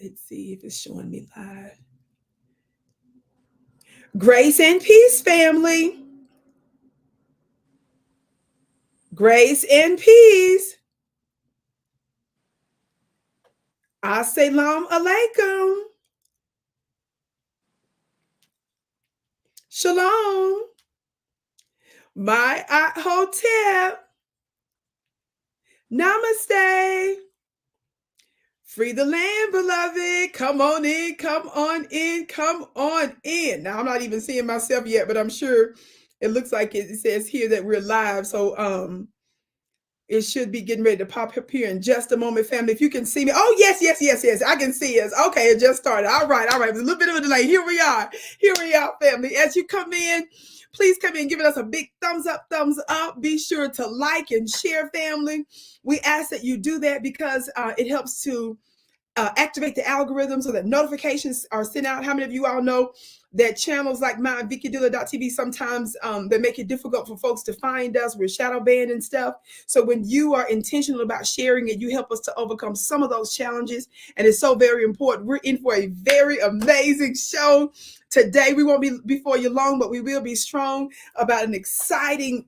Let's see if it's showing me live. Grace and peace, family. Grace and peace. As-salamu alaikum. Shalom. My hotep. Namaste. Free the land, beloved. Come on in, come on in, come on in. Now, I'm not even seeing myself yet, but I'm sure it looks like it says here that we're live. So it should be getting ready to pop up here in just a moment, family. If you can see me. Oh, yes. I can see us. Okay, it just started. All right. A little bit of a delay. Here we are, family. As you come in, please come in, giving us a big thumbs up. Be sure to like and share, family. We ask that you do that because it helps to activate the algorithm so that notifications are sent out. How many of you all know that channels like mine, Vicki Dillard.tv, sometimes they make it difficult for folks to find us. We're shadow banned and stuff. So when you are intentional about sharing it, you help us to overcome some of those challenges. And it's so very important. We're in for a very amazing show today. We won't be before you long, but we will be strong about an exciting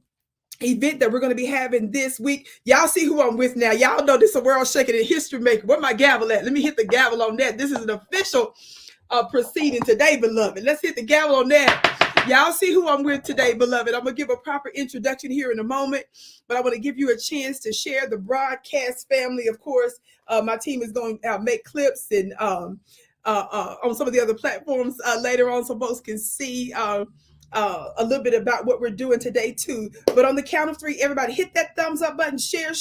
event that we're going to be having this week. Y'all see who I'm with now. Y'all know this is a world shaking and history maker. Where my gavel at? Let me hit the gavel on that. This is an official proceeding today, beloved. Let's hit the gavel on that. Y'all see who I'm with today, beloved. I'm going to give a proper introduction here in a moment, but I want to give you a chance to share the broadcast, family. Of course, my team is going to make clips and on some of the other platforms later on so folks can see a little bit about what we're doing today too. But on the count of three, everybody hit that thumbs up button. Share.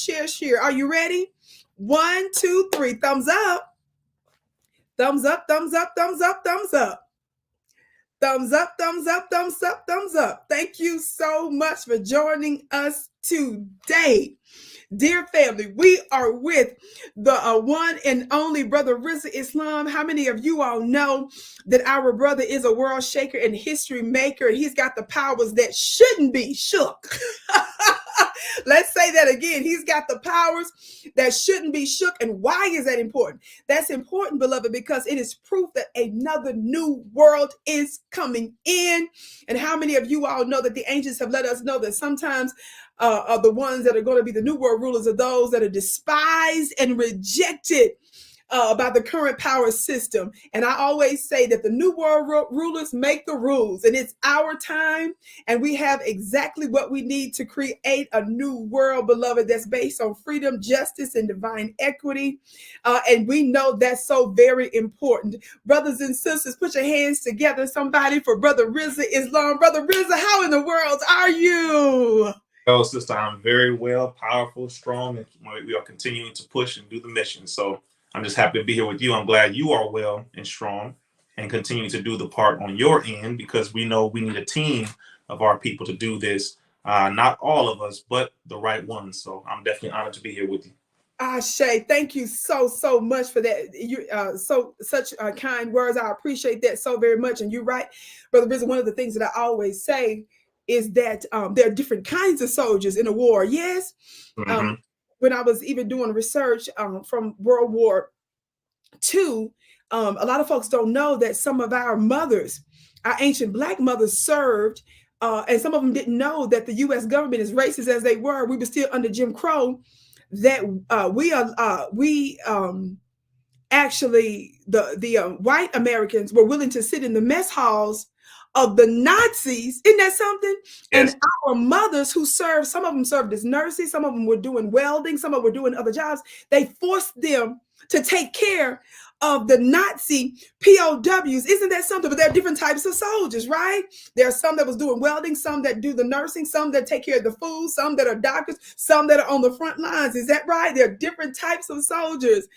Are you ready? 1, 2, 3. Thumbs up. Thumbs up. Thumbs up. Thumbs up. Thumbs up. Thumbs up. Thumbs up. Thumbs up. Thumbs up. Thank you so much for joining us today. Dear family, we are with the one and only brother RlZZA Islam. How many of you all know that our brother is a world shaker and history maker? He's got the powers that shouldn't be shook. Let's say that again. He's got the powers that shouldn't be shook. And why is that important? That's important, beloved, because it is proof that another new world is coming in. And how many of you all know that the angels have let us know that sometimes are the ones that are going to be the new world rulers are those that are despised and rejected by the current power system. And I always say that the new world rulers make the rules, and it's our time, and we have exactly what we need to create a new world, beloved, that's based on freedom, justice, and divine equity. And we know that's so very important. Brothers and sisters, put your hands together, somebody, for brother RlZZA Islam. Brother RlZZA, how in the world are you? Oh, sister, I'm very well, powerful, strong, and we are continuing to push and do the mission. So I'm just happy to be here with you. I'm glad you are well and strong and continue to do the part on your end, because we know we need a team of our people to do this. Not all of us, but the right ones. So I'm definitely honored to be here with you. Shay, thank you so much for that. You such kind words. I appreciate that so very much. And you're right, brother RlZZA. One of the things that I always say is that there are different kinds of soldiers in a war. Yes. Mm-hmm. When I was even doing research from World War II, a lot of folks don't know that some of our mothers, our ancient Black mothers, served, and some of them didn't know that the U.S. government, as racist as they were, we were still under Jim Crow. That actually the white Americans were willing to sit in the mess halls of the Nazis. Isn't that something? Yes. And our mothers who served, some of them served as nurses, some of them were doing welding, some of them were doing other jobs. They forced them to take care of the Nazi POWs. Isn't that something? But there are different types of soldiers, right? There are some that was doing welding, some that do the nursing, some that take care of the food, some that are doctors, some that are on the front lines. Is that right? There are different types of soldiers.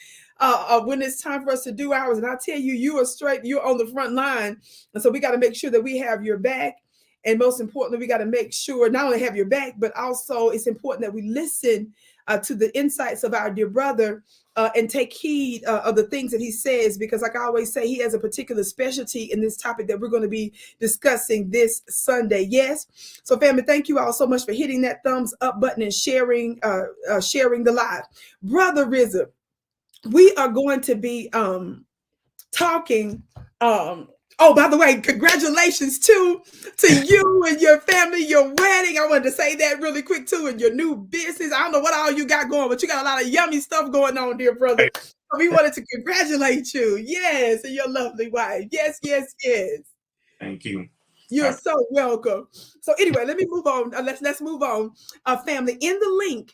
When it's time for us to do ours. And I tell you, you are straight, you're on the front line. And so we got to make sure that we have your back. And most importantly, we got to make sure not only have your back, but also it's important that we listen to the insights of our dear brother and take heed of the things that he says, because like I always say, he has a particular specialty in this topic that we're going to be discussing this Sunday. Yes. So family, thank you all so much for hitting that thumbs up button and sharing the live. Brother RlZZA, we are going to be talking. Oh, by the way, congratulations to you and your family, your wedding. I wanted to say that really quick too, and your new business. I don't know what all you got going, but you got a lot of yummy stuff going on, dear brother. So we wanted to congratulate you. Yes, and your lovely wife. Yes, yes, yes. Thank you. You're so welcome. So anyway, let me move on. Let's move on. Family, in the link,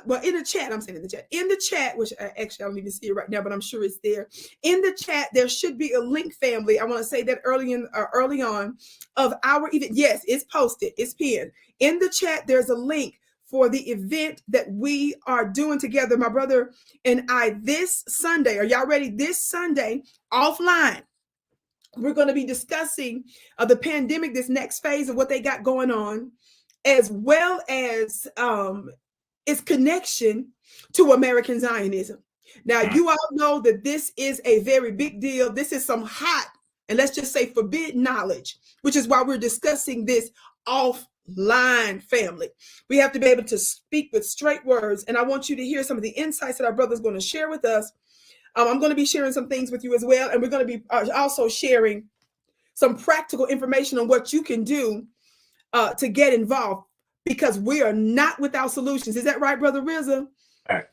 well, in the chat, I'm saying in the chat, which actually I don't even see it right now, but I'm sure it's there. In the chat, there should be a link, family. I want to say that early on of our event. Yes, it's posted, it's pinned. In the chat, there's a link for the event that we are doing together, my brother and I, this Sunday. Are y'all ready? This Sunday, offline. We're going to be discussing the pandemic, this next phase of what they got going on, as well as its connection to American Zionism. Now, you all know that this is a very big deal. This is some hot, and let's just say forbidden knowledge, which is why we're discussing this offline, family. We have to be able to speak with straight words, and I want you to hear some of the insights that our brother's going to share with us. I'm going to be sharing some things with you as well, and we're going to be also sharing some practical information on what you can do to get involved, because we are not without solutions. Is that right, Brother RlZZA? Right.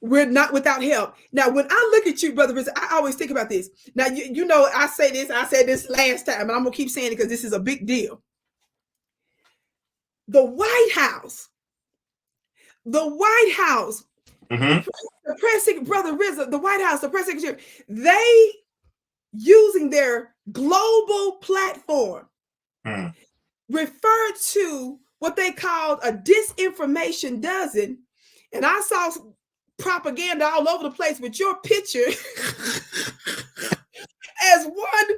We're not without help. Now, when I look at you, Brother RlZZA, I always think about this. Now, you know, I said this last time, and I'm going to keep saying it because this is a big deal. The White House, Mm-hmm. the press, Brother RlZZA, the White House, the press secretary, they using their global platform referred to what they called a disinformation dozen. And I saw propaganda all over the place with your picture as one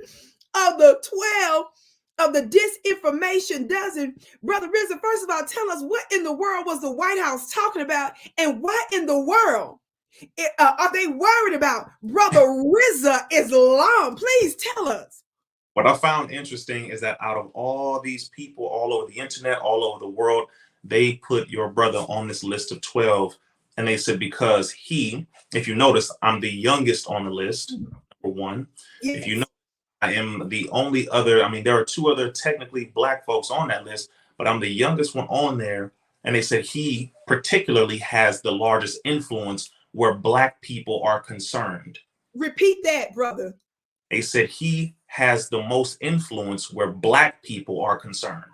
of the 12 of the disinformation dozen. Brother RlZZA, first of all, tell us what in the world was the White House talking about, and what in the world are they worried about? Brother RlZZA Islam, please tell us. What I found interesting is that out of all these people all over the internet, all over the world, they put your brother on this list of 12. And they said, because he, if you notice, I'm the youngest on the list, number one. Yes. If you know, I am the only other, I mean, there are two other technically Black folks on that list, but I'm the youngest one on there. And they said he particularly has the largest influence where Black people are concerned. Repeat that, brother. They said he has the most influence where Black people are concerned.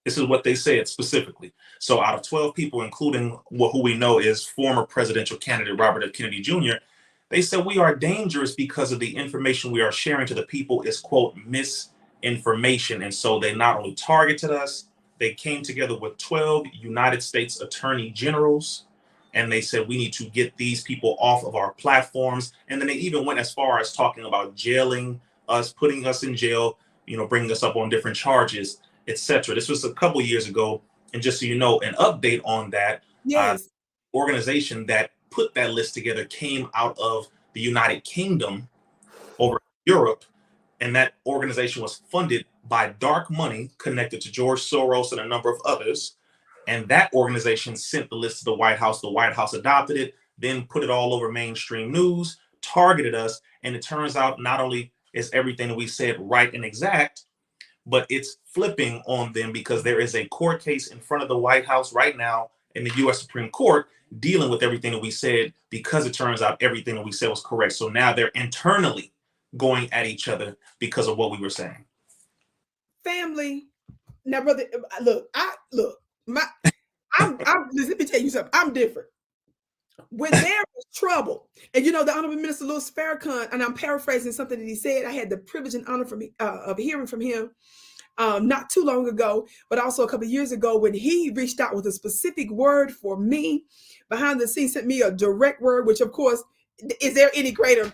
This is what they said specifically. So out of 12 people, including who we know is former presidential candidate Robert F. Kennedy Jr., they said we are dangerous because of the information we are sharing to the people is, quote, misinformation. And so they not only targeted us, they came together with 12 United States Attorney Generals, and they said we need to get these people off of our platforms. And then they even went as far as talking about jailing us, putting us in jail, you know, bringing us up on different charges, etc. This was a couple years ago. And just so you know, an update on that, yes, organization that put that list together came out of the United Kingdom over Europe. And that organization was funded by dark money connected to George Soros and a number of others. And that organization sent the list to the White House. The White House adopted it, then put it all over mainstream news, targeted us. And it turns out not only is everything that we said right and exact, but it's flipping on them because there is a court case in front of the White House right now in the U.S. Supreme Court dealing with everything that we said, because it turns out everything that we said was correct. So now they're internally going at each other because of what we were saying. Family. Now, brother, look, let me tell you something. I'm different. When there was trouble, and you know, the Honorable Minister Louis Farrakhan, and I'm paraphrasing something that he said, I had the privilege and honor of hearing from him not too long ago, but also a couple of years ago, when he reached out with a specific word for me behind the scenes, sent me a direct word, which of course, is there any greater,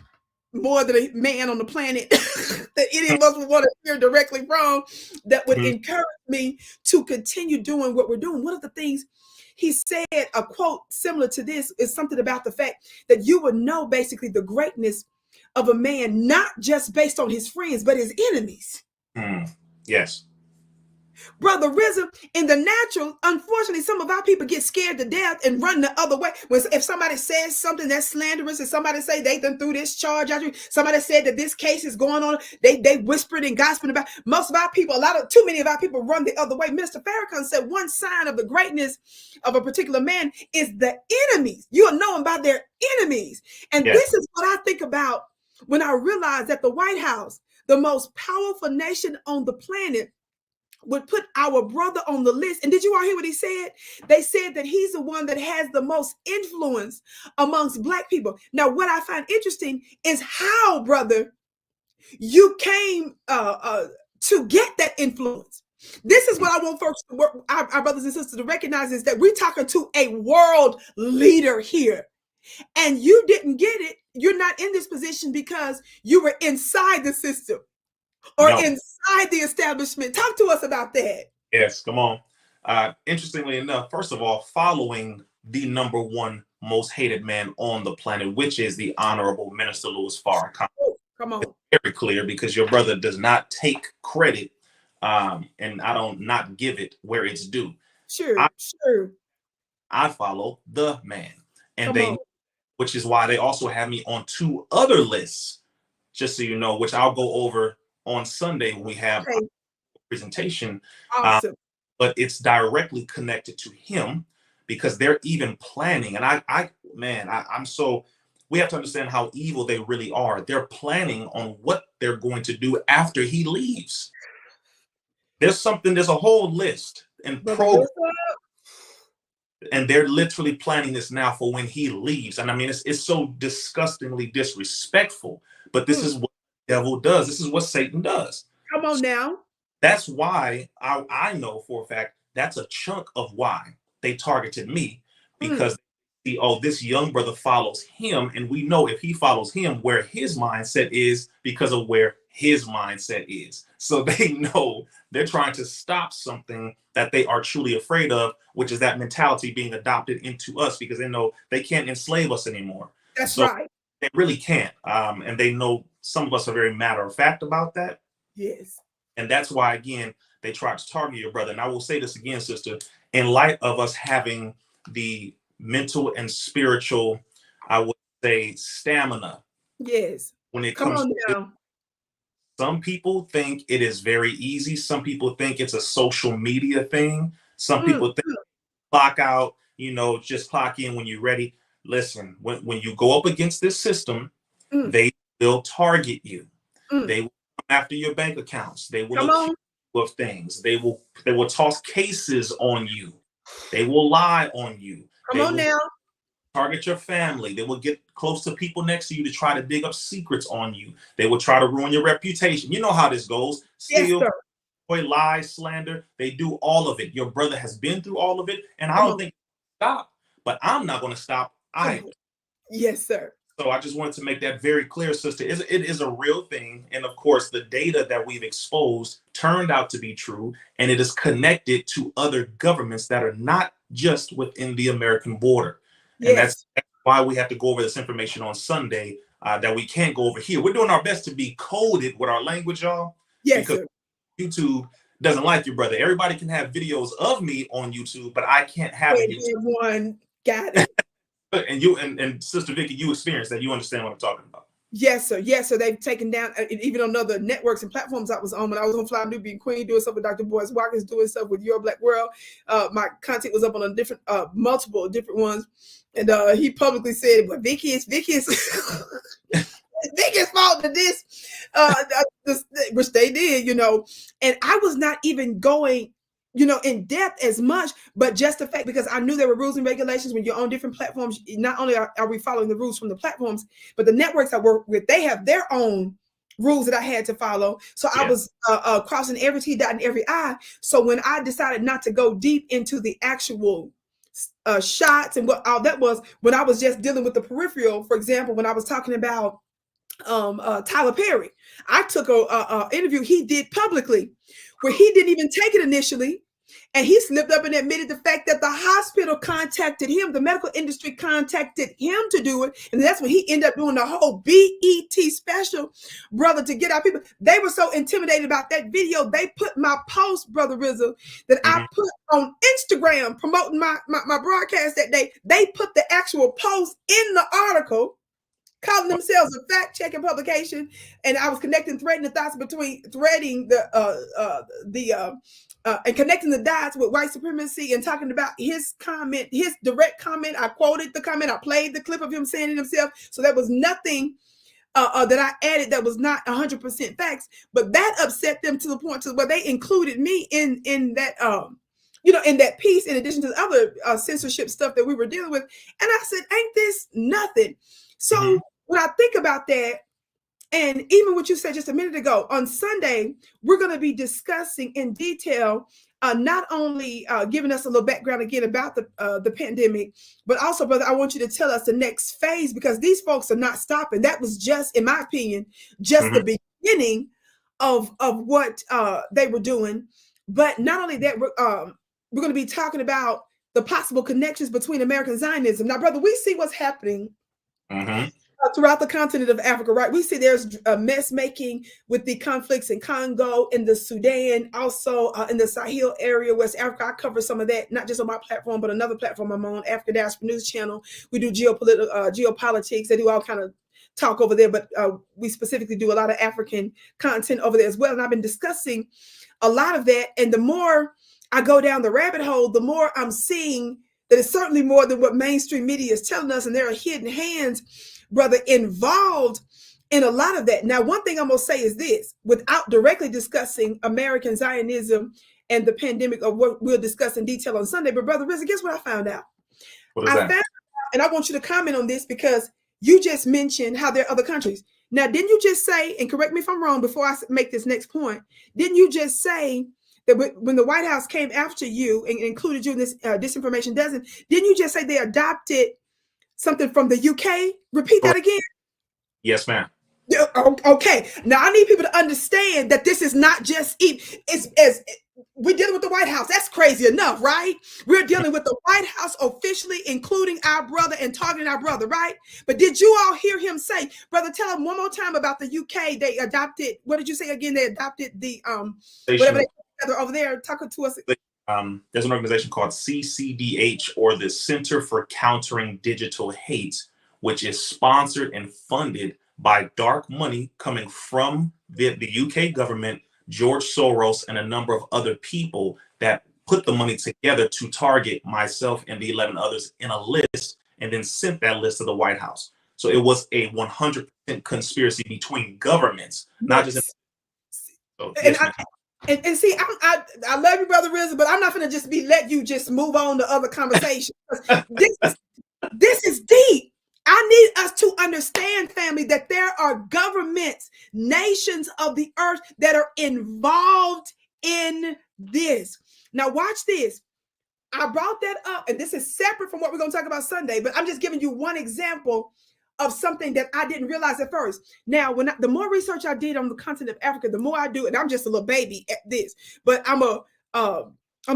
more than a man on the planet that any of us would want to hear directly from, that would encourage me to continue doing what we're doing. One of the things he said, a quote similar to this, is something about the fact that you would know basically the greatness of a man, not just based on his friends, but his enemies. Yes. Brother RlZZA, in the natural, unfortunately, some of our people get scared to death and run the other way. If somebody says something that's slanderous, and somebody say they done threw this charge at you, somebody said that this case is going on, they whispered and gossiping about. Most of our people, too many of our people run the other way. Minister Farrakhan said one sign of the greatness of a particular man is the enemies. You'll know them by their enemies. And this is what I think about when I realize that the White House, the most powerful nation on the planet, would put our brother on the list. And did you all hear what he said? They said that he's the one that has the most influence amongst Black people. Now, what I find interesting is how, brother, you came to get that influence. This is what I want folks, our brothers and sisters, to recognize, is that we're talking to a world leader here. And you didn't get it. You're not in this position because you were inside the system or inside the establishment. Talk to us about that. Yes, come on. Interestingly enough, first of all, following the #1 most hated man on the planet, which is the Honorable Minister Louis Farrakhan. Oh, come on. It's very clear, because your brother does not take credit, and I don't not give it where it's due. Sure. I follow the man, and which is why they also have me on 2 other lists, just so you know, which I'll go over on Sunday when we have a presentation. Awesome. But it's directly connected to him, because they're even planning. And I'm so, we have to understand how evil they really are. They're planning on what they're going to do after he leaves. There's a whole list and program, and they're literally planning this now for when he leaves. And I mean, it's so disgustingly disrespectful, but this is what the devil does. This is what Satan does. Come on now. That's why I know for a fact that's a chunk of why they targeted me, because this young brother follows him, and we know if he follows him, where his mindset is, because of where his mindset is. So they know they're trying to stop something that they are truly afraid of, which is that mentality being adopted into us, because they know they can't enslave us anymore. That's right. They really can't. And they know some of us are very matter of fact about that. Yes. And that's why, again, they try to target your brother. And I will say this again, sister, in light of us having the mental and spiritual, I would say, stamina. Yes. When it comes to, some people think it is very easy. Some people think it's a social media thing. Some people think clock out, just clock in when you're ready. Listen, when you go up against this system, they will target you. They will come after your bank accounts. They will accuse you of things. They will toss cases on you. They will lie on you. Come on now. Target your family. They will get close to people next to you to try to dig up secrets on you. They will try to ruin your reputation. You know how this goes. Steal, lie, slander. They do all of it. Your brother has been through all of it, and I don't think stop. But I'm not going to stop either. Yes, sir. So I just wanted to make that very clear, sister. It is a real thing. And of course, the data that we've exposed turned out to be true. And it is connected to other governments that are not just within the American border. And that's why we have to go over this information on Sunday that we can't go over here. We're doing our best to be coded with our language, y'all. Yes, because YouTube doesn't like you, brother. Everybody can have videos of me on YouTube, but I can't have it. Everyone got it. And you and Sister Vicki, you experienced that. You understand what I'm talking about. Yes, sir. Yes, sir. They've taken down, even on other networks and platforms I was on. When I was on Fly Nubian Queen, doing stuff with Dr. Boyce Watkins, doing stuff with Your Black World. My content was up on a different, multiple different ones. And he publicly said, well, Vicki is Vicki's fault to this, which they did, And I was not even going, in depth as much, but just the fact, because I knew there were rules and regulations when you're on different platforms. Not only are we following the rules from the platforms, but the networks I work with, they have their own rules that I had to follow. So I was crossing every T, dotting every I. So when I decided not to go deep into the actual shots and what all that was, when I was just dealing with the peripheral, for example, when I was talking about Tyler Perry, I took a interview he did publicly where he didn't even take it initially. And he slipped up and admitted the fact that the hospital contacted him, the medical industry contacted him to do it. And that's when he ended up doing the whole BET special, brother, to get our people. They were so intimidated about that video. They put my post, Brother RlZZA, that I put on Instagram promoting my broadcast that day. They put the actual post in the article, calling themselves a fact-checking publication, and I was threading the thoughts between and connecting the dots with white supremacy and talking about his comment, his direct comment. I quoted the comment. I played the clip of him saying it himself. So there was nothing that I added that was not 100% facts. But that upset them to the point to where they included me in that in that piece, in addition to the other censorship stuff that we were dealing with. And I said, ain't this nothing? So when I think about that, and even what you said just a minute ago, on Sunday, we're going to be discussing in detail, not only giving us a little background again about the pandemic, but also, brother, I want you to tell us the next phase, because these folks are not stopping. That was just, in my opinion, just the beginning of what they were doing. But not only that, we're going to be talking about the possible connections between American Zionism. Now, brother, we see what's happening throughout the continent of Africa, right? We see there's a mess making with the conflicts in Congo, in the Sudan, also in the Sahel area, West Africa. I cover some of that, not just on my platform, but another platform I'm on, Africa Diaspora News Channel. We do geopolitics. They do all kind of talk over there, but we specifically do a lot of African content over there as well. And I've been discussing a lot of that. And the more I go down the rabbit hole, the more I'm seeing that it's certainly more than what mainstream media is telling us. And there are hidden hands, brother, involved in a lot of that. Now, one thing I'm going to say is this, without directly discussing American Zionism and the pandemic, of what we'll discuss in detail on Sunday. But brother RlZZA, guess what I found out? What is that? And I want you to comment on this, because you just mentioned how there are other countries. Now, didn't you just say, and correct me if I'm wrong before I make this next point, didn't you just say that when the White House came after you and included you in this disinformation dozen, didn't you just say they adopted something from the UK? Repeat that again. Yes, ma'am. Okay. Now I need people to understand that this is not just we're dealing with the White House. That's crazy enough, right? We're dealing with the White House officially including our brother and targeting our brother, right? But did you all hear him say, brother, tell him one more time about the UK? They adopted, what did you say again? They adopted the whatever they together over there talking to us. There's an organization called CCDH, or the Center for Countering Digital Hate, which is sponsored and funded by dark money coming from the UK government, George Soros, and a number of other people that put the money together to target myself and the 11 others in a list, and then sent that list to the White House. So it was a 100% conspiracy between governments, not just. And see, I love you, brother RlZZA, but I'm not going to just let you just move on to other conversations. This is deep. I need us to understand, family, that there are governments, nations of the earth that are involved in this. Now, watch this. I brought that up, and this is separate from what we're going to talk about Sunday, but I'm just giving you one example of something that I didn't realize at first. Now, the more research I did on the continent of Africa, the more I do, and I'm just a little baby at this, but I'm a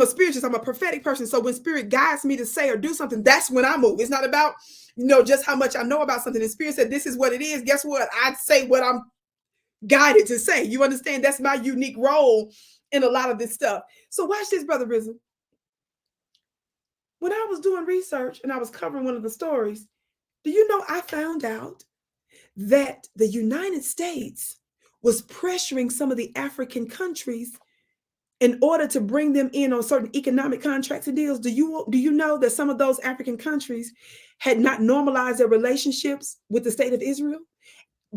spiritualist, I'm a prophetic person. So when spirit guides me to say or do something, that's when I move. It's not about, just how much I know about something. The spirit said, this is what it is. Guess what? I say what I'm guided to say. You understand? That's my unique role in a lot of this stuff. So watch this, brother RlZZA. When I was doing research and I was covering one of the stories, do you know I found out that the United States was pressuring some of the African countries in order to bring them in on certain economic contracts and deals? Do you know that some of those African countries had not normalized their relationships with the state of Israel?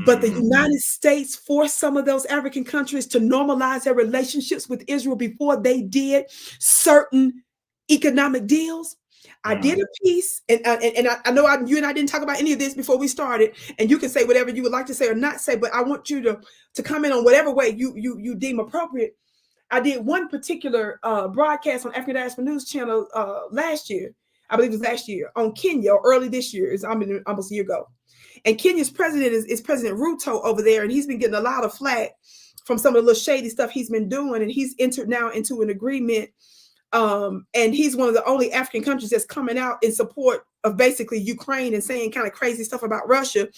But the United States forced some of those African countries to normalize their relationships with Israel before they did certain economic deals. I did a piece, and I know you and I didn't talk about any of this before we started, and you can say whatever you would like to say or not say, but I want you to comment on whatever way you deem appropriate. I did one particular broadcast on African Diaspora News Channel last year. I believe it was last year, on Kenya, or early this year. It's almost a year ago. And Kenya's president is President Ruto over there, and he's been getting a lot of flack from some of the little shady stuff he's been doing, and he's entered now into an agreement And he's one of the only African countries that's coming out in support of basically Ukraine and saying kind of crazy stuff about Russia.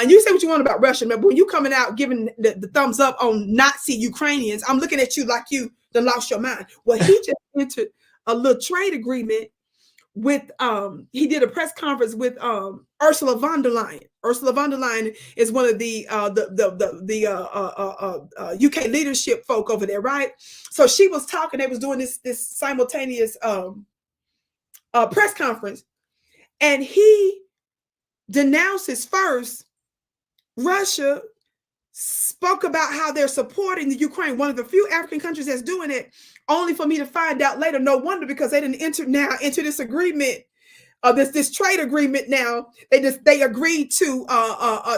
You say what you want about Russia, but when you coming out giving the thumbs up on Nazi Ukrainians, I'm looking at you like you done lost your mind. Well, he just entered a little trade agreement with he did a press conference with Ursula von der Leyen. Ursula von der Leyen is one of the UK leadership folk over there, right? So she was talking, they was doing this simultaneous press conference, and he denounces first Russia, spoke about how they're supporting the Ukraine, one of the few African countries that's doing it, only for me to find out later, no wonder, because they didn't enter this agreement, this trade agreement. Now they agreed to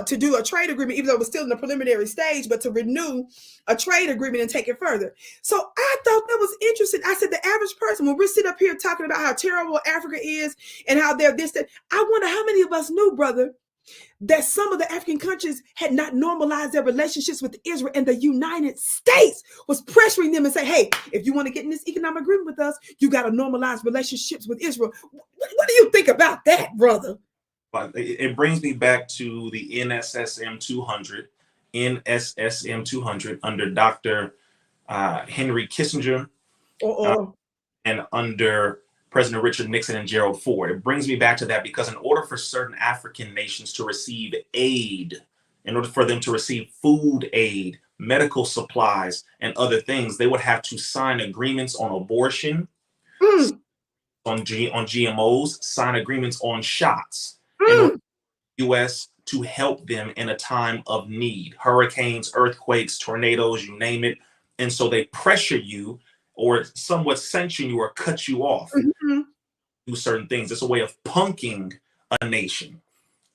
do a trade agreement, even though it was still in the preliminary stage, but to renew a trade agreement and take it further. So I thought that was interesting. I said, the average person, when we're sitting up here talking about how terrible Africa is and how they're this, that, I wonder how many of us knew, brother, that some of the African countries had not normalized their relationships with Israel, and the United States was pressuring them and say, hey, if you want to get in this economic agreement with us, you got to normalize relationships with Israel. What do you think about that, brother? But it brings me back to the NSSM 200 under Dr. Henry Kissinger and under President Richard Nixon and Gerald Ford. It brings me back to that because in order for certain African nations to receive aid, in order for them to receive food aid, medical supplies, and other things, they would have to sign agreements on abortion, on GMOs, sign agreements on shots in order for the U.S. to help them in a time of need. Hurricanes, earthquakes, tornadoes, you name it. And so they pressure you or somewhat sanction you or cut you off. Do certain things. It's a way of punking a nation.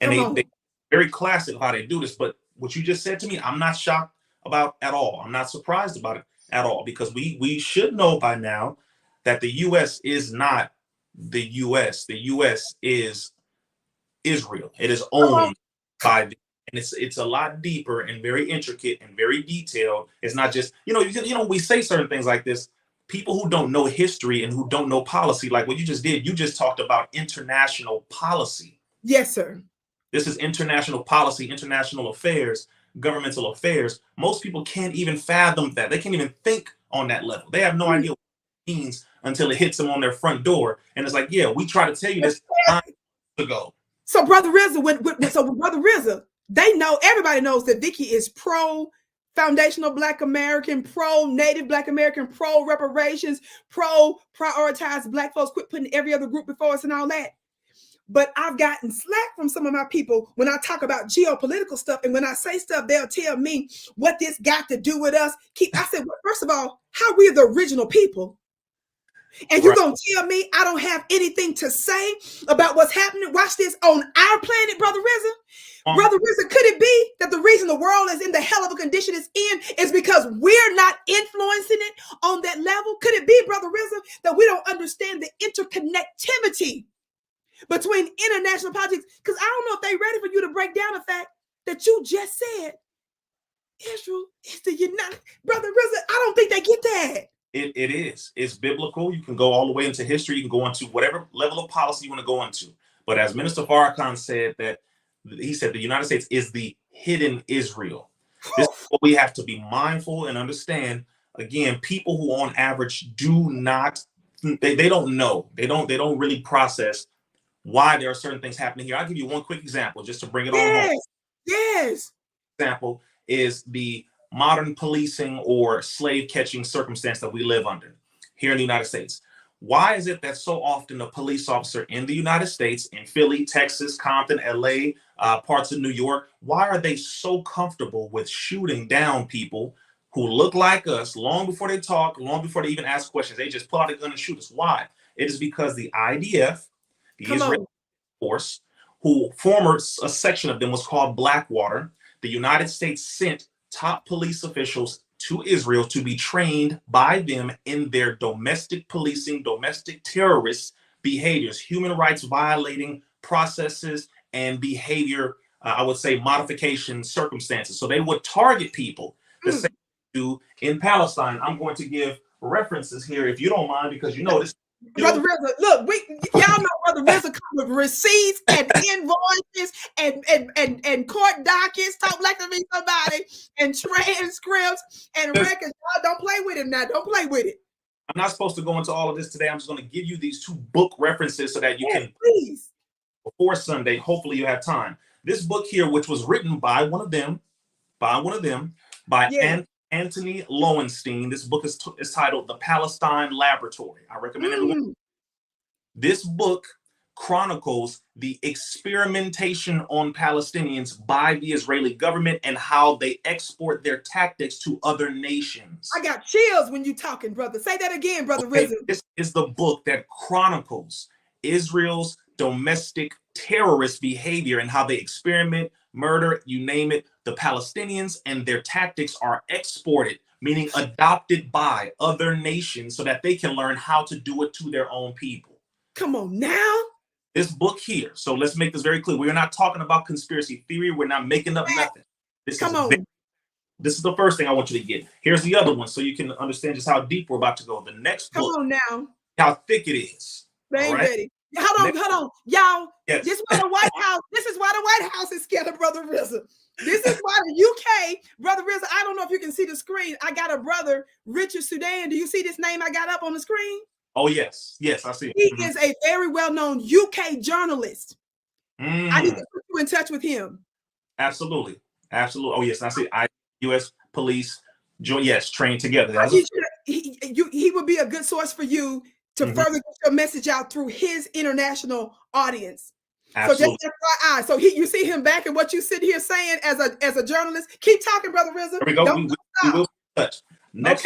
And they very classic of how they do this. But what you just said to me, I'm not shocked about at all. I'm not surprised about it at all, because we should know by now that the U.S. is not the U.S. The U.S. is Israel. It is owned by them. And it's a lot deeper and very intricate and very detailed. It's not just, we say certain things like this. People who don't know history and who don't know policy, like what you just did, you just talked about international policy. Yes, sir. This is international policy, international affairs, governmental affairs. Most people can't even fathom that. They can't even think on that level. They have no idea what it means until it hits them on their front door. And it's like, yeah, we try to tell you this time ago. So Brother RlZZA, with Brother RlZZA, they know, everybody knows that Vicki is pro foundational Black American, pro Native Black American, pro reparations, pro prioritize Black folks, quit putting every other group before us and all that. But I've gotten slack from some of my people when I talk about geopolitical stuff, and when I say stuff, they'll tell me what this got to do with us. I said, well, first of all, how we're the original people. And you're going to tell me I don't have anything to say about what's happening? Watch this, on our planet, Brother RlZZA. Brother RlZZA, could it be that the reason the world is in the hell of a condition it's in is because we're not influencing it on that level? Could it be, Brother RlZZA, that we don't understand the interconnectivity between international politics? Because I don't know if they're ready for you to break down the fact that you just said Israel is the United. Brother RlZZA, I don't think they get that. It is. It's biblical. You can go all the way into history. You can go into whatever level of policy you want to go into. But as Minister Farrakhan said, he said the United States is the hidden Israel. This is what we have to be mindful and understand. Again, people who on average do not, they don't know. They don't really process why there are certain things happening here. I'll give you one quick example just to bring it on home. Yes. Example is the modern policing or slave catching circumstance that we live under here in the United States. Why is it that so often a police officer in the United States, in Philly, Texas, Compton, LA, parts of New York, why are they so comfortable with shooting down people who look like us long before they talk, long before they even ask questions? They just pull out a gun and shoot us. Why? It is because the IDF, the Israeli force, a section of them was called Blackwater. The United States sent top police officials to Israel to be trained by them in their domestic policing, domestic terrorist behaviors, human rights violating processes and behavior, I would say modification circumstances. So they would target people the same do in Palestine. I'm going to give references here, if you don't mind, because you know this. Brother RlZZA, look, y'all know Brother RlZZA come with receipts and invoices and court dockets, talk like to me somebody, and transcripts and records. Y'all don't play with him now. Don't play with it. I'm not supposed to go into all of this today. I'm just going to give you these 2 book references so that you can, please, before Sunday, hopefully you have time. This book here, which was written by one of them, Anthony Lowenstein. This book is titled The Palestine Laboratory. I recommend everyone. This book chronicles the experimentation on Palestinians by the Israeli government and how they export their tactics to other nations. I got chills when you're talking, brother. Say that again, Brother RlZZA. This is the book that chronicles Israel's domestic terrorist behavior and how they experiment, murder, you name it. The Palestinians and their tactics are exported, meaning adopted by other nations so that they can learn how to do it to their own people. Come on now. This book here. So let's make this very clear. We're not talking about conspiracy theory. We're not making up nothing. This is the first thing I want you to get. Here's the other one so you can understand just how deep we're about to go. The next book. Come on now. How thick it is. They ain't ready. Hold on. Y'all, yes. This is why the White House is scared of Brother RlZZA. This is why the UK, Brother RlZZA, I don't know if you can see the screen. I got a brother, Richard Sudan. Do you see this name I got up on the screen? Oh, yes. Yes, I see. He is a very well-known UK journalist. I need to put you in touch with him. Absolutely. Oh, yes. I see. U.S. police, yes, trained together. He would be a good source for you to further get your message out through his international audience. Absolutely. So just FYI. So you see him back and what you sit here saying as a journalist. Keep talking, Brother RlZZA. Here we go. We will touch. Next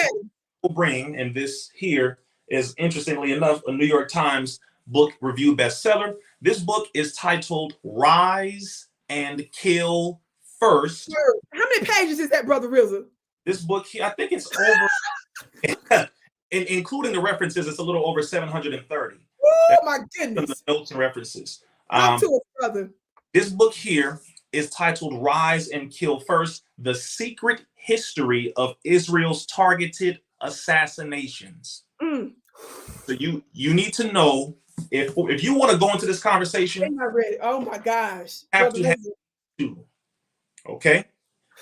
we'll bring, and this here is, interestingly enough, a New York Times book review bestseller. This book is titled Rise and Kill First. How many pages is that, Brother RlZZA? This book here, I think it's over, including the references, it's a little over 730. Oh, my goodness. The notes and references. Talk to us, brother. This book here is titled Rise and Kill First, The Secret History of Israel's Targeted Assassinations. So you need to know, if you want to go into this conversation, I'm not ready. Oh my gosh. Have to. Okay?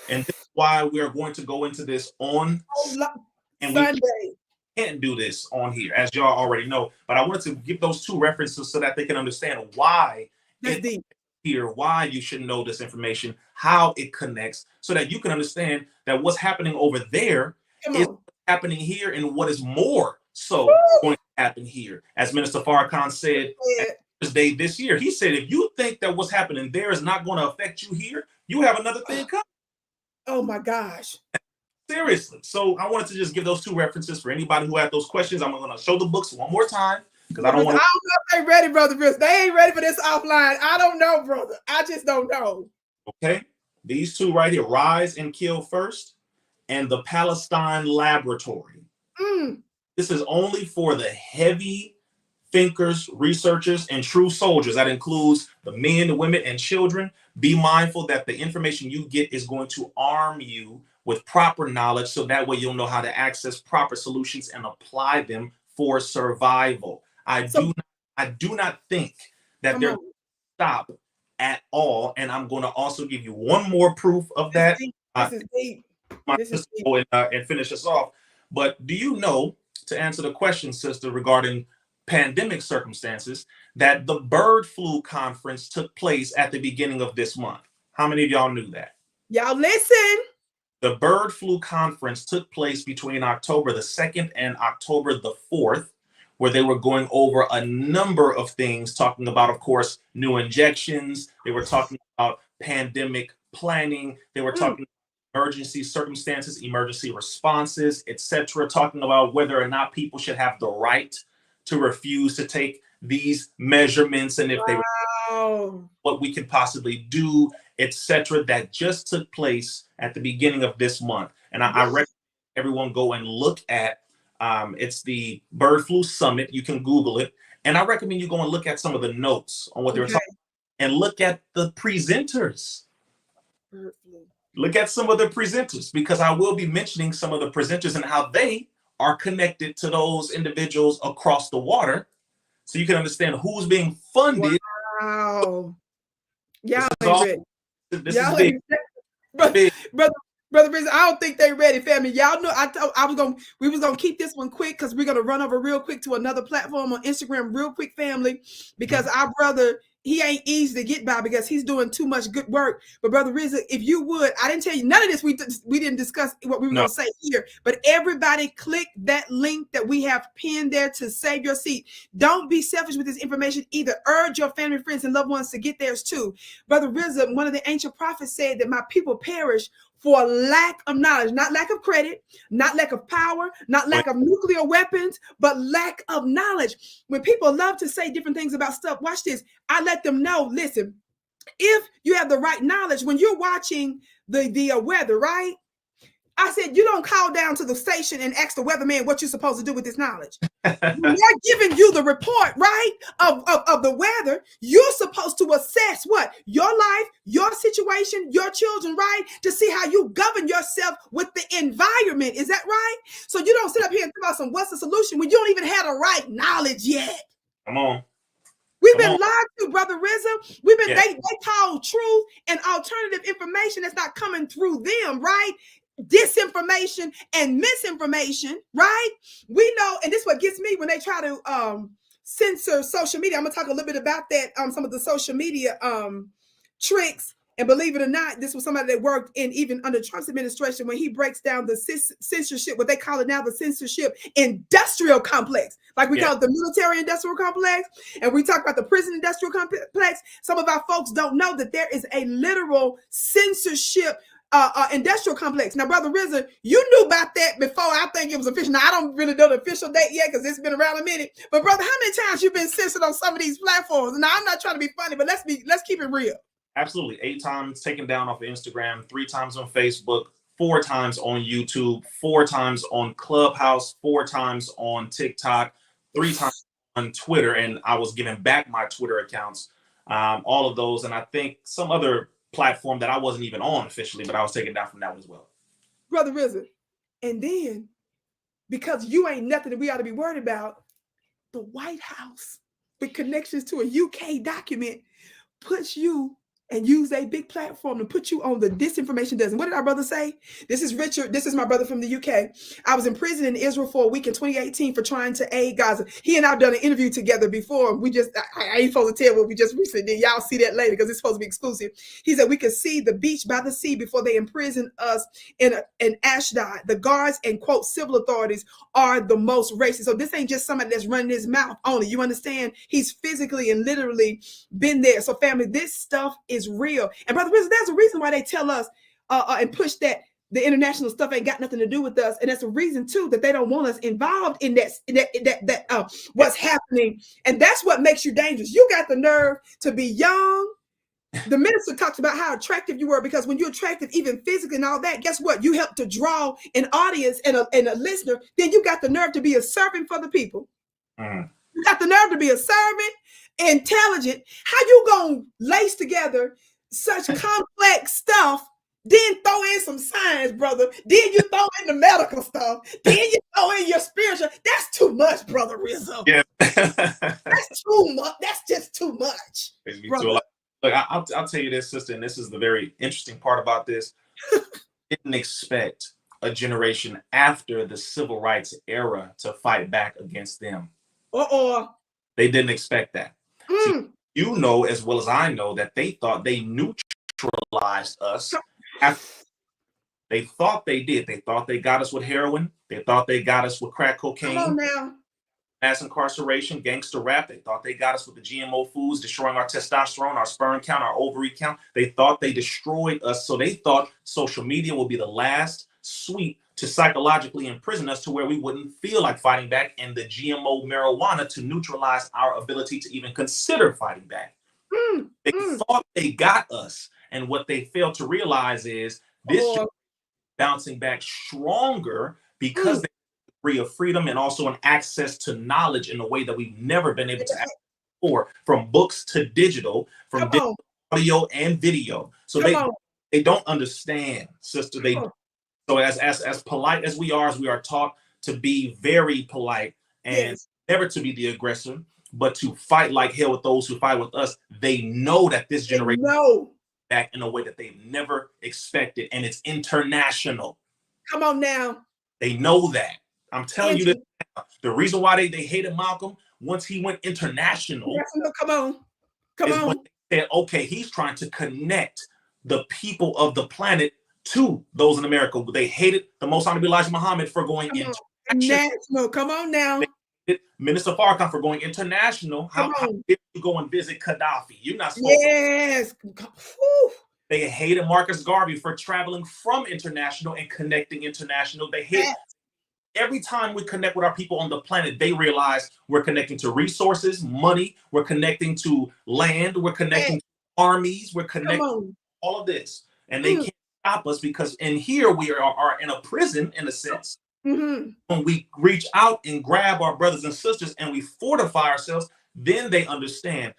And this is why we are going to go into this on Sunday. We can't do this on here, as y'all already know. But I wanted to give those 2 references so that they can understand why why you should know this information, how it connects, so that you can understand that what's happening over there is happening here, and what is more so going to happen here. As Minister Farrakhan said Thursday this year, he said, if you think that what's happening there is not going to affect you here, you have another thing coming. Oh my gosh. Seriously. So I wanted to just give those 2 references for anybody who had those questions. I'm going to show the books one more time because I don't know if they're ready, Brother RlZZA. They ain't ready for this offline. I don't know, brother. I just don't know. Okay. These 2 right here, Rise and Kill First, and The Palestine Laboratory. This is only for the heavy thinkers, researchers, and true soldiers. That includes the men, the women, and children. Be mindful that the information you get is going to arm you with proper knowledge, so that way you'll know how to access proper solutions and apply them for survival. I do not think that they're going to stop at all. And I'm going to also give you one more proof of that. This is deep. And finish us off. But do you know, to answer the question, sister, regarding pandemic circumstances, that the bird flu conference took place at the beginning of this month? How many of y'all knew that? Y'all listen. The bird flu conference took place between October the 2nd and October the 4th, where they were going over a number of things, talking about, of course, new injections. They were talking about pandemic planning. They were talking about emergency circumstances, emergency responses, etc., talking about whether or not people should have the right to refuse to take these measurements, and if they were, what we could possibly do, etc. That just took place at the beginning of this month. And I recommend everyone go and look at, it's the Bird Flu Summit. You can Google it. And I recommend you go and look at some of the notes on what they were talking about, and look at the presenters. Look at some of the presenters, because I will be mentioning some of the presenters and how they are connected to those individuals across the water, so you can understand who's being funded. Wow. This Y'all is ain't all. ready. This Y'all is big. Big. Brother Brizzy, I don't think they ready, family. Y'all know we was gonna keep this one quick because we're gonna run over real quick to another platform on Instagram, real quick, family, because our brother, he ain't easy to get by because he's doing too much good work. But Brother RlZZA, if you would, I didn't tell you none of this. We didn't discuss what we were gonna say here, but everybody click that link that we have pinned there to save your seat. Don't be selfish with this information either. Urge your family, friends, and loved ones to get theirs too. Brother RlZZA, one of the ancient prophets said that my people perish for lack of knowledge, not lack of credit, not lack of power, not lack of nuclear weapons, but lack of knowledge. When people love to say different things about stuff, watch this. I let them know, listen, if you have the right knowledge, when you're watching the weather, right? I said, you don't call down to the station and ask the weatherman what you're supposed to do with this knowledge. When they're giving you the report, right, of the weather, you're supposed to assess what? Your life, your situation, your children, right? To see how you govern yourself with the environment. Is that right? So you don't sit up here and talk about what's the solution when you don't even have the right knowledge yet. Come on. We've been lied to, Brother RlZZA. We've been they call truth and alternative information that's not coming through them, right? Disinformation and misinformation, right? We know, and this is what gets me when they try to censor social media. I'm gonna talk a little bit about that, some of the social media tricks. And believe it or not, this was somebody that worked in even under Trump's administration when he breaks down the censorship, what they call it now, the censorship industrial complex, like we call it the military industrial complex. And we talk about the prison industrial complex. Some of our folks don't know that there is a literal censorship industrial complex. Now, Brother RlZZA, you knew about that before. I think it was official. Now, I don't really know the official date yet because it's been around a minute. But brother, how many times you been censored on some of these platforms? Now, I'm not trying to be funny, but let's keep it real. Absolutely. 8 times taken down off of Instagram, 3 times on Facebook, 4 times on YouTube, 4 times on Clubhouse, 4 times on TikTok, 3 times on Twitter. And I was giving back my Twitter accounts, all of those. And I think some other platform that I wasn't even on officially, but I was taken down from that one as well. Brother RlZZA, and then because you ain't nothing that we ought to be worried about, the White House, with connections to a UK document, puts you and use a big platform to put you on the disinformation dozen. What did our brother say? This is Richard. This is my brother from the UK. I was in prison in Israel for a week in 2018 for trying to aid Gaza. He and I've done an interview together before. I ain't supposed to tell what we just recently did. Y'all see that later because it's supposed to be exclusive. He said we could see the beach by the sea before they imprisoned us in Ashdod. The guards and quote civil authorities are the most racist. So this ain't just somebody that's running his mouth only. You understand? He's physically and literally been there. So family, this stuff is real. And Brother RlZZA, there's a reason why they tell us and push that the international stuff ain't got nothing to do with us. And that's a reason too that they don't want us involved in that what's happening. And that's what makes you dangerous. You got the nerve to be young. The minister talks about how attractive you were, because when you're attractive, even physically and all that, guess what? You help to draw an audience and a listener. Then you got the nerve to be a servant for the people. You got the nerve to be a servant, intelligent. How you gonna lace together such complex stuff, then throw in some science, brother? Then you throw in the medical stuff. Then you throw in your spiritual. That's too much, Brother RlZZA. Yeah. That's too much. That's just too much. Look, I'll tell you this, sister, and this is the very interesting part about this. Didn't expect a generation after the civil rights era to fight back against them. They didn't expect that. See, you know as well as I know that they thought they neutralized us. They thought they did. They thought they got us with heroin. They thought they got us with crack cocaine. Come on now. Mass incarceration, gangster rap. They thought they got us with the GMO foods, destroying our testosterone, our sperm count, our ovary count. They thought they destroyed us. So they thought social media will be the last sweep to psychologically imprison us to where we wouldn't feel like fighting back, and the GMO marijuana to neutralize our ability to even consider fighting back. They thought they got us. And what they failed to realize is this bouncing back stronger because they free of freedom and also an access to knowledge in a way that we've never been able to access before, from books to digital, from digital audio and video. So they don't understand, sister. So as polite as we are taught to be very polite and Yes. never to be the aggressor, but to fight like hell with those who fight with us. They know that this generation No. back in a way that they've never expected, and it's international. Come on now. They know that. I'm telling you that the reason why they hated Malcolm once he went international. Come on. Come on. When they said, okay, he's trying to connect the people of the planet to those in America. They hated the Most Honorable Elijah Muhammad for going international. Come on now. Minister Farrakhan for going international. How did you go and visit Gaddafi? You're not supposed to. They hated Marcus Garvey for traveling from international and connecting international. They hate every time we connect with our people on the planet, they realize we're connecting to resources, money, we're connecting to land, we're connecting to armies, we're connecting to all of this. And they can't stop us because in here we are in a prison, in a sense. When we reach out and grab our brothers and sisters and we fortify ourselves, then they understand.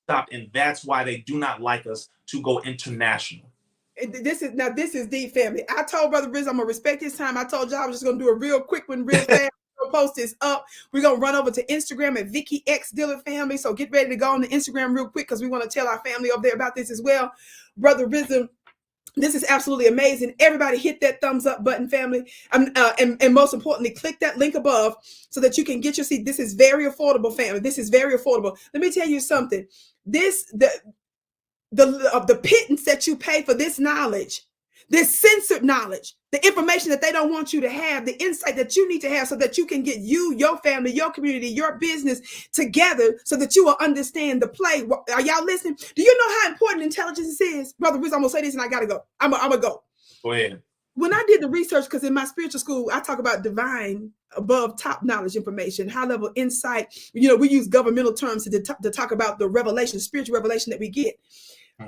Stop, and that's why they do not like us to go international. This is deep, family. I told Brother Riz I'm gonna respect his time. I told y'all I was just gonna do a real quick one, real fast. We'll post this up. We're gonna run over to Instagram at Vicki X Dillard family. So get ready to go on the Instagram real quick because we want to tell our family over there about this as well. Brother Riz, this is absolutely amazing. Everybody hit that thumbs up button, family. And most importantly, click that link above so that you can get your seat. This is very affordable, family. This is very affordable. Let me tell you something. The pittance that you pay for this knowledge, this censored knowledge, the information that they don't want you to have, the insight that you need to have so that you can get you, your family, your community, your business together so that you will understand the play. Are y'all listening? Do you know how important intelligence is? Brother Riz, I'm going to say this and I got to go. I'm going to go. Go ahead. When I did the research, because in my spiritual school, I talk about divine above top knowledge information, high level insight. You know, we use governmental terms to talk about the revelation, spiritual revelation that we get.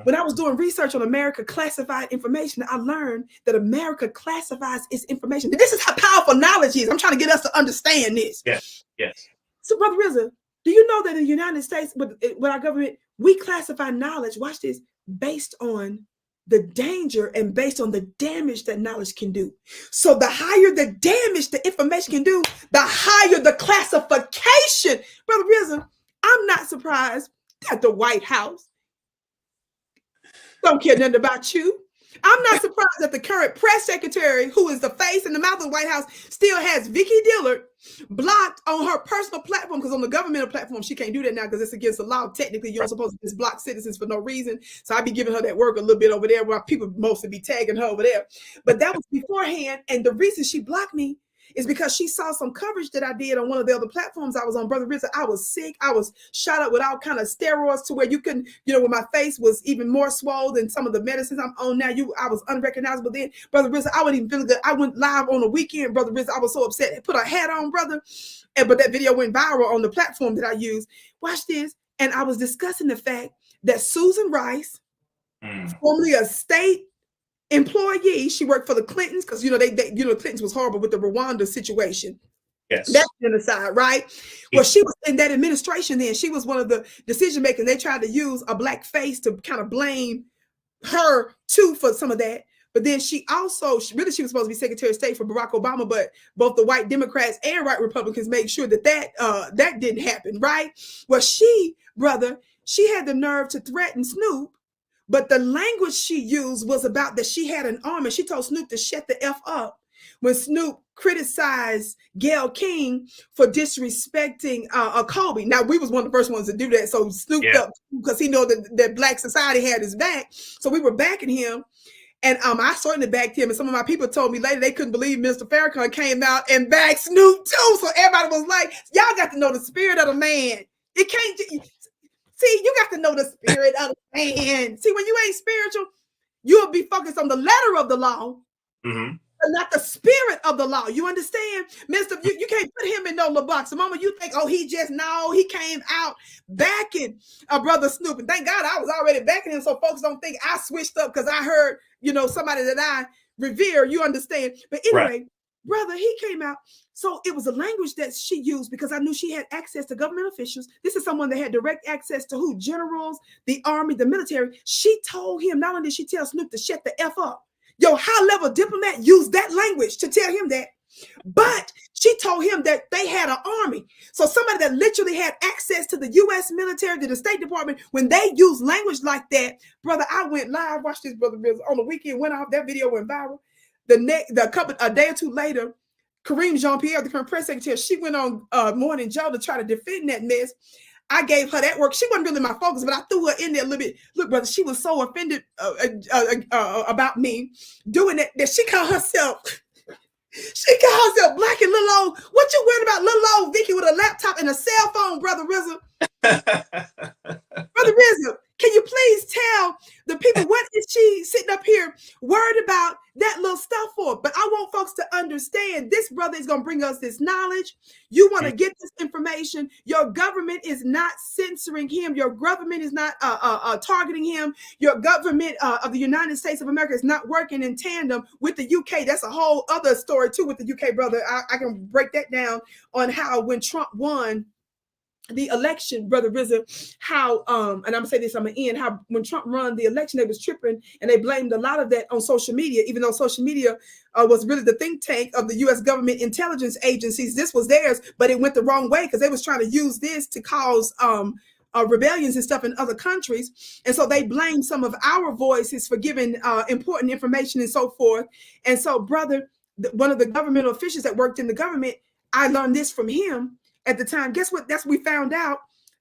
When I was doing research on America classified information, I learned that America classifies its information. This is how powerful knowledge is. I'm trying to get us to understand this. Yes. So, Brother RlZZA, do you know that in the United States, with our government, we classify knowledge, watch this, based on the danger and based on the damage that knowledge can do. So the higher the damage the information can do, the higher the classification. Brother RlZZA, I'm not surprised that the White House don't care nothing about you. I'm not surprised that the current press secretary, who is the face and the mouth of the White House, still has Vicki Dillard blocked on her personal platform, because on the governmental platform, she can't do that now because it's against the law. Technically, you're supposed to just block citizens for no reason. So I'd be giving her that work a little bit over there, while people mostly be tagging her over there. But that was beforehand. And the reason she blocked me is because she saw some coverage that I did on one of the other platforms I was on. Brother RlZZA, I was sick. I was shot up with all kind of steroids to where you couldn't, when my face was even more swollen than some of the medicines I'm on now. I was unrecognizable then. Brother RlZZA, I wasn't even feeling good. I went live on the weekend, Brother RlZZA. I was so upset. I put a hat on, brother. But that video went viral on the platform that I use. Watch this. And I was discussing the fact that Susan Rice, formerly a state employee, she worked for the Clintons, because Clintons was horrible with the Rwanda situation. Yes, that's genocide, right? Well, she was in that administration then. She was one of the decision makers. They tried to use a black face to kind of blame her too for some of that. But then she was supposed to be Secretary of State for Barack Obama, but both the white Democrats and white Republicans made sure that didn't happen, right? Well, she had the nerve to threaten Snoop. But the language she used was about that she had an arm, and she told Snoop to shut the F up when Snoop criticized Gayle King for disrespecting Kobe. Now, we was one of the first ones to do that. So Snoop up because he know that Black society had his back. So we were backing him. And I certainly backed him. And some of my people told me later they couldn't believe Mr. Farrakhan came out and backed Snoop too. So everybody was like, y'all got to know the spirit of the man. It can't... See, you got to know the spirit of the man. See, when you ain't spiritual, you'll be focused on the letter of the law, but not the spirit of the law. You understand? Mister, you can't put him in no little box. The moment you think, he came out backing a brother Snoop. And thank God I was already backing him, so folks don't think I switched up because I heard, somebody that I revere. You understand? But anyway, brother, he came out. So it was a language that she used because I knew she had access to government officials. This is someone that had direct access to who? Generals, the army, the military. She told him, not only did she tell Snoop to shut the F up, high-level diplomat used that language to tell him that. But she told him that they had an army. So somebody that literally had access to the U.S. military, to the State Department, when they use language like that, brother, I went live, watched this, brother, on the weekend, went off, that video went viral. A day or two later, Kareem Jean-Pierre, the current press secretary, she went on Morning Joe to try to defend that mess. I gave her that work. She wasn't really my focus, but I threw her in there a little bit. Look, brother, she was so offended about me doing that she called herself Black and little old. What you worried about little old Vicki with a laptop and a cell phone, brother RlZZA? Brother RlZZA, can you please tell the people what is she sitting up here worried about that little stuff for? But I want folks to understand this brother is going to bring us this knowledge. You want to get this information. Your government is not censoring him. Your government is not targeting him. Your government of the United States of America is not working in tandem with the UK. That's a whole other story too with the UK, brother. I can break that down on how when Trump won the election, brother RlZZA, how and I'm gonna say this, I'm gonna end, how when Trump won the election, they was tripping and they blamed a lot of that on social media, even though social media was really the think tank of the U.S. government intelligence agencies. This was theirs, but it went the wrong way because they was trying to use this to cause rebellions and stuff in other countries. And so they blamed some of our voices for giving important information and so forth. And so, brother, one of the governmental officials that worked in the government, I learned this from him at the time. Guess what? That's what we found out,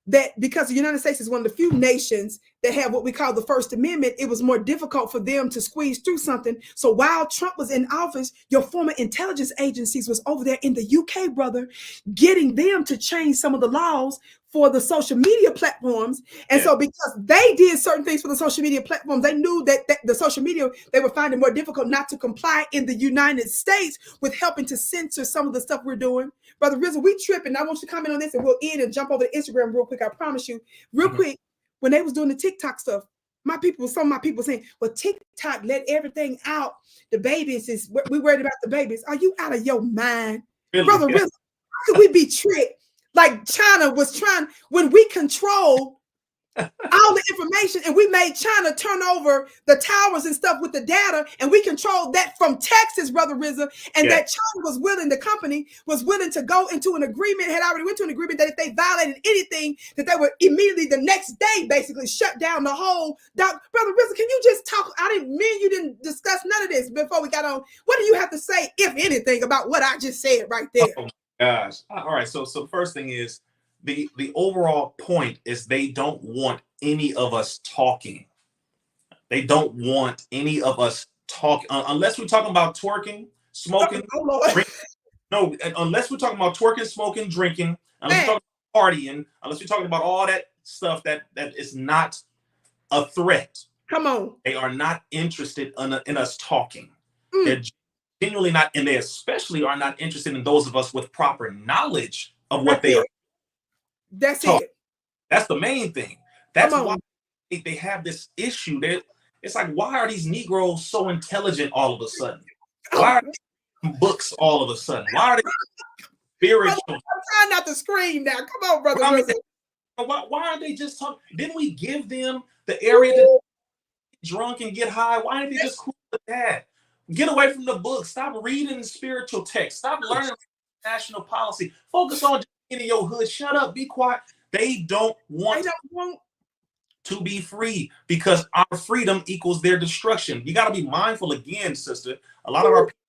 that because the United States is one of the few nations that have what we call the First Amendment, it was more difficult for them to squeeze through something. So while Trump was in office, your former intelligence agencies was over there in the UK, brother, getting them to change some of the laws for the social media platforms. And so because they did certain things for the social media platforms, they knew that the social media, they were finding more difficult not to comply in the United States with helping to censor some of the stuff we're doing. Brother RlZZA, we tripping. I want you to comment on this and we'll end and jump over to Instagram real quick. I promise you. Real quick, when they was doing the TikTok stuff, some of my people saying, well, TikTok let everything out. The babies is, we worried about the babies. Are you out of your mind? Really? Brother RlZZA, how could we be tricked? Like China was trying, when we control all the information and we made China turn over the towers and stuff with the data, and we controlled that from Texas, brother RlZZA, and that China was willing, the company was willing to go into an agreement, had already went to an agreement that if they violated anything, that they would immediately the next day basically shut down the whole. Brother RlZZA, can you just talk? You didn't discuss none of this before we got on. What do you have to say, if anything, about what I just said right there? Oh my gosh. All right. So the first thing is, the overall point is they don't want any of us talking. They don't want any of us talking unless we're talking about twerking, smoking, drinking. No, unless we're talking about twerking, smoking, drinking, unless we're talking about partying, unless we're talking about all that stuff that is not a threat. Come on. They are not interested in us talking. They're genuinely not, and they especially are not interested in those of us with proper knowledge of what they are. That's it. That's the main thing. That's why they have this issue. It's like, why are these Negroes so intelligent all of a sudden? Why are they books all of a sudden? Why are they spiritual? I'm trying not to scream now. Come on, brother. Why aren't they just talking? Didn't we give them the area to get drunk and get high? Why aren't they just cool with that? Get away from the book. Stop reading spiritual text. Stop learning national policy. Focus on in your hood. Shut up, be quiet. They don't want to be free because our freedom equals their destruction. You got to be mindful again, sister. A lot of our people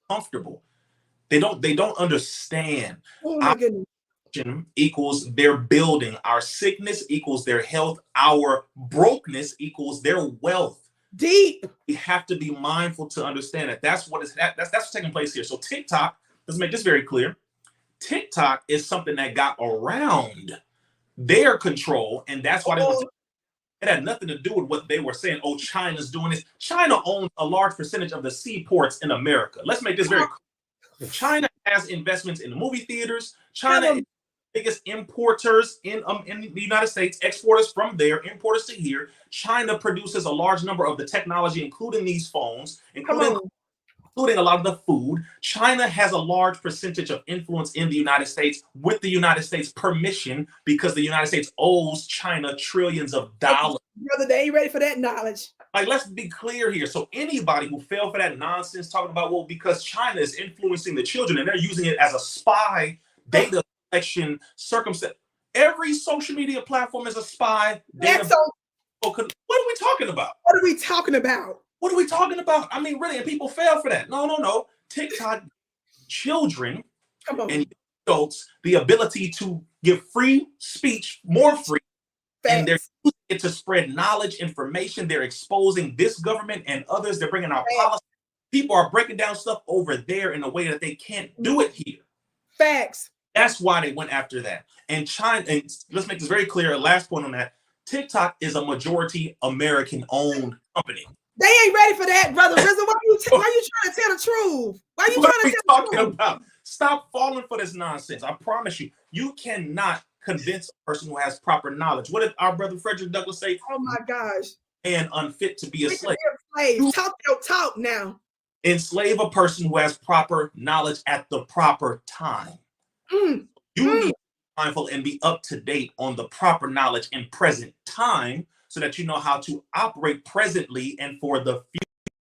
are comfortable. They don't understand. Our destruction equals their building. Our sickness equals their health. Our brokenness equals their wealth. Deep. We have to be mindful to understand that. That's what's taking place here. So TikTok, let's make this very clear. TikTok is something that got around their control, and that's why it had nothing to do with what they were saying. Oh, China's doing this. China owns a large percentage of the seaports in America. Let's make this very clear. China has investments in the movie theaters. China is the biggest importers in the United States, exporters from there, importers to here. China produces a large number of the technology, including these phones, including a lot of the food. China has a large percentage of influence in the United States with the United States permission, because the United States owes China trillions of dollars. Brother, they ain't ready for that knowledge. Like, let's be clear here. So anybody who fell for that nonsense talking about, well, because China is influencing the children and they're using it as a spy data collection circumstance. Every social media platform is a spy data. What are we talking about? What are we talking about? What are we talking about? I mean, really, and people fail for that. No. TikTok children and adults the ability to give free speech, more free. Facts. And they're using it to spread knowledge, information. They're exposing this government and others. They're bringing out policy. People are breaking down stuff over there in a way that they can't do it here. Facts. That's why they went after that. And China, and let's make this very clear. Last point on that. TikTok is a majority American-owned company. They ain't ready for that, brother RlZZA. Why are you trying to tell the truth? Why are you what trying are to we tell talking about? Stop falling for this nonsense. I promise you, you cannot convince a person who has proper knowledge. What did our brother Frederick Douglass say? Oh my gosh. And unfit to be a slave. Talk your talk now. Enslave a person who has proper knowledge at the proper time. You need to be mindful and be up to date on the proper knowledge in present time so that you know how to operate presently and for the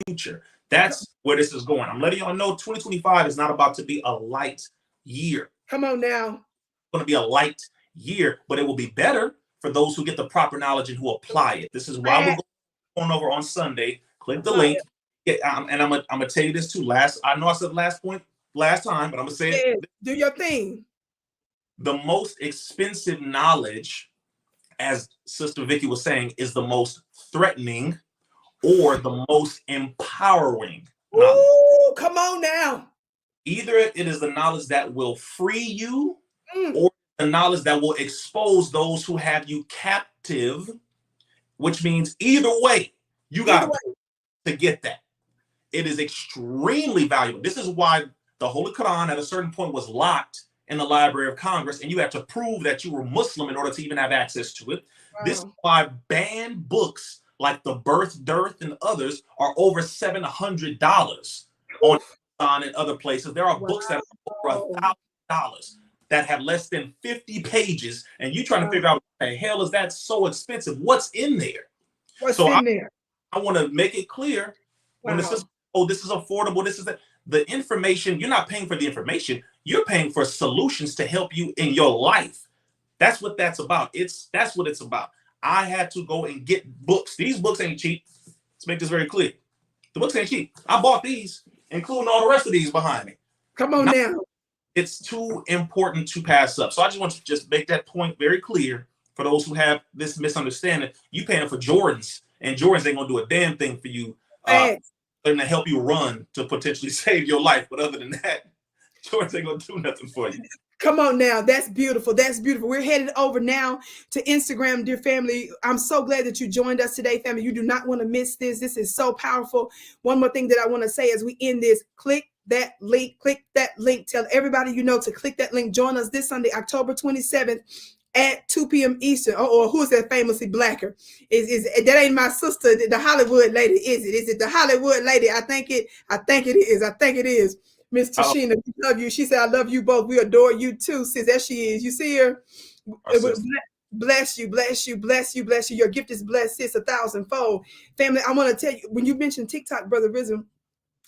future. That's where this is going. I'm letting y'all know 2025 is not about to be a light year. Come on now. It's going to be a light year, but it will be better for those who get the proper knowledge and who apply it. This is why we're going over on Sunday. Click the link. And I'm gonna tell you this too. I know I said last point last time, but I'm gonna say it. Do your thing. The most expensive knowledge, as Sister Vicki was saying, is the most threatening or the most empowering knowledge. Ooh, come on now. Either it is the knowledge that will free you or the knowledge that will expose those who have you captive, which means either way, you got to get that. It is extremely valuable. This is why the Holy Quran at a certain point was locked in the Library of Congress, and you had to prove that you were Muslim in order to even have access to it. Wow. This is why banned books like The Birth, Dearth, and others are over $700 on Amazon and other places. There are books that are over $1,000 that have less than 50 pages, and you trying to figure out what the hell is that so expensive? What's in there? What's in there? I want to make it clear when this is, this is affordable, this is the information, you're not paying for the information, you're paying for solutions to help you in your life. That's what that's about. That's what it's about. I had to go and get books. These books ain't cheap. Let's make this very clear. The books ain't cheap. I bought these, including all the rest of these behind me. Come on now. It's too important to pass up. So I just want to make that point very clear for those who have this misunderstanding. You paying for Jordans, and Jordans ain't gonna do a damn thing for you. And to help you run to potentially save your life. But other than that, Jordans ain't gonna do nothing for you. Come on now. That's beautiful. That's beautiful. We're headed over now to Instagram, dear family. I'm so glad that you joined us today, family. You do not want to miss this. This is so powerful. One more thing that I want to say as we end this, click that link. Click that link. Tell everybody you know to click that link. Join us this Sunday, October 27th at 2 p.m. Eastern. Or who is that famously blacker? Is that ain't my sister, the Hollywood lady, is it? Is it the Hollywood lady? I think it is. Miss Tashina, we love you. She said, I love you both. We adore you too, sis. There she is. You see her? Bless you, bless you, bless you, bless you. Your gift is blessed, sis, 1,000-fold. Family, I want to tell you, when you mentioned TikTok, Brother RlZZA,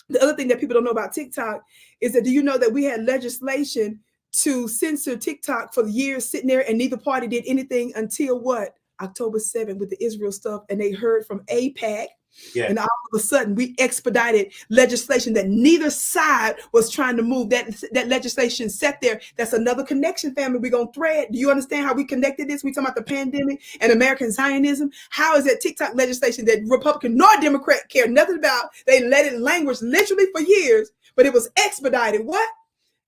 the other thing that people don't know about TikTok is that, do you know that we had legislation to censor TikTok for years sitting there, and neither party did anything until what? October 7th with the Israel stuff, and they heard from AIPAC. Yeah. And all of a sudden we expedited legislation that neither side was trying to move. That legislation sat there. That's another connection, family. We're going to thread. Do you understand how we connected this? We talking about the pandemic and American Zionism. How is that TikTok legislation that Republican nor Democrat care nothing about? They let it languish literally for years, but it was expedited. What?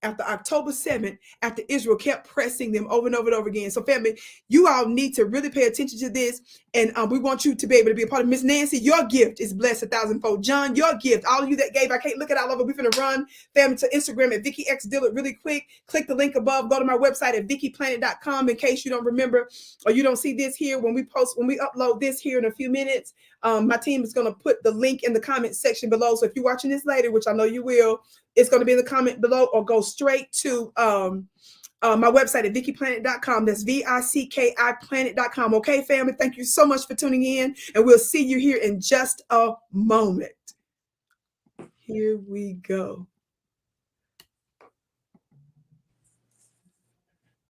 After October 7th, after Israel kept pressing them over and over and over again. So family, you all need to really pay attention to this. And we want you to be able to be a part of Miss Nancy. Your gift is blessed 1,000-fold. John, your gift, all of you that gave, I can't look at all of it. We're going to run family to Instagram at Vicki X Dillard really quick. Click the link above. Go to my website at VickiPlanet.com in case you don't remember or you don't see this here. When we upload this here in a few minutes, my team is going to put the link in the comment section below. So if you're watching this later, which I know you will, it's going to be in the comment below, or go straight to my website at VickiPlanet.com. That's VICKI Planet.com. Okay, family, thank you so much for tuning in, and we'll see you here in just a moment. Here we go.